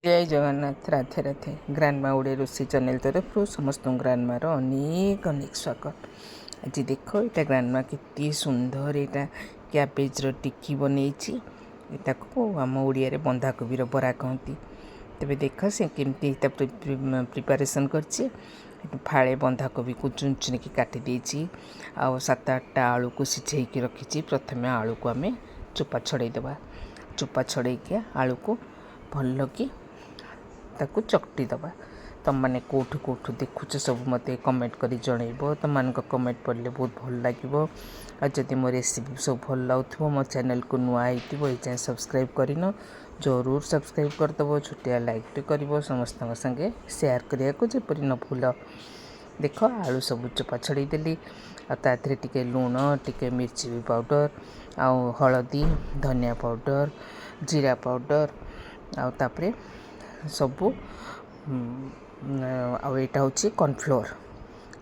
जय जगन्नाथ राधे राधे ग्रांडमा ओडिया रोषे चैनल तरफ समस्त ग्रांडमार अनेक अनेक स्वागत। आज देख यहाँ ग्रांडमा के सुंदर यहाँ कैबेज टिक्की बनई आम ओडिया बंधाकोबी बरा कहती। तेज देख से केमती प्रिपारेसन कर फाड़े बंधाकोबी को चुन चुन की काटी आ 7-8 आलू को सिझे रखी। प्रथम आलू को आम चोपा छड़ेदेवा। चोपा छड़े आलू को भल कि ताकू चकटी दबा। तुम मैंने कौटू कौटू देखुच सब मत कमेंट कर जनइब। तुम मान कमेंट पढ़ले बहुत भल लगे। जदि मो रेसिपी सब भल लगुव मो चैनल को नुआ होती सब्सक्राइब करन जरूर सब्सक्राइब करदेव। छोटिया लाइक कर समस्त संगे शेयर करने को जपरी न भूल। देख आलू सब चोपा छड़ेदेली आते टे लुण टे मिर्ची पाउडर आउ हलदी धनिया पाउडर जीरा पाउडर आउे सबू आईटा हूँ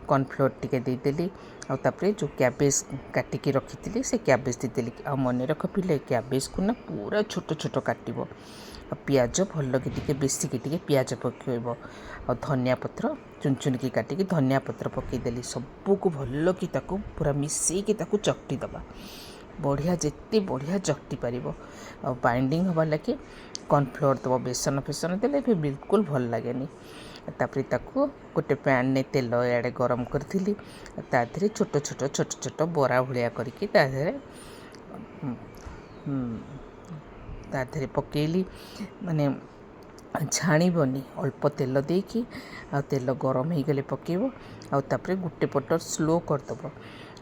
कॉर्नफ्लोर टिके देदेली आउे जो कैबेज काटिकी रखी से कैबेज देदेली। आ मन रख पिले कैबेज को ना पूरा छोट छोट काटब। पियाज भल कि बेसिक पियाज पकेब आ धनिया पत्र चुन चुन की काटिकी धनिया पत्र पकईदेली। सबको भल कि पूरा मिसेक चकटी दबा। बढ़िया जिते बढ़िया चकटी पार बाइंडिंग हवा लगे कॉर्नफ्लोर दब। बेसन फेसन देले भी बिल्कुल भल लगे। तापर ताकू गोटे पैन ने तेल इे गरम करी ताधे छोट छोट छोट छोट बरा भाया करके ताधे पकेली माने छाणबनी अल्प तेल देकी तेल गरम हो गले पकेब आउे गोटे पट स्लो करदब।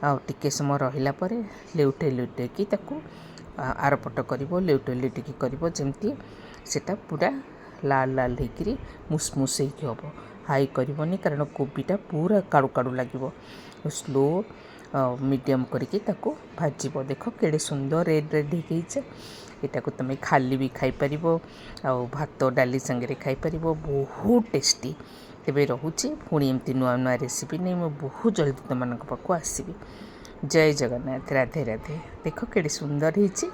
आटे समय रहा लेउटे लेउटे कि आर पट कर लेउटे लेउटे कर जमती सेटा पूरा लाल लाल होकर मुसमुस हम। हाई करनी कारण कोबीटा पूरा काड़ू काड़ू लगे। स्लो मीडियम करके भाजब। देख केड़े सुंदर रेड रेड होइछे। एटा को तुम खाली भी खाई परिबो आउ भात डाली संगे खाई परिबो। बहुत टेस्टी। तेबे रहुची पुणी एमती नुआ नुआ रेसिपी नहीं मैं बहुत जल्दी तुम पाखु आसबि। जय जगन्नाथ राधे राधे। देख केड़े सुंदर होइछे।